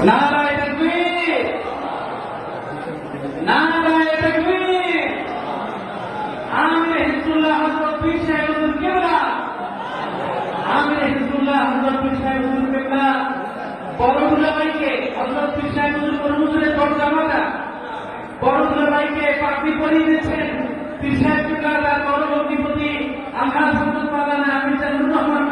নারায়ে তাকবীর, নারায়ে তাকবীর। আমির হিজবুল্লাহ হযরত পীর সাহেব হুজুর কেবলা, আমির হিজবুল্লাহ হযরত পীর সাহেব হুজুর কেবলা বড় দুলাভাইকে হযরত পীর সাহেব হুজুর বড় হুজুরের তরজামাটা বড় দুলাভাইকে পাগড়ি পরিয়ে দিয়েছেন। পীর সাহেব কেবলা তার বড় অধিপতি আমরা সম্পদ পালানা আমির জানুর রহমান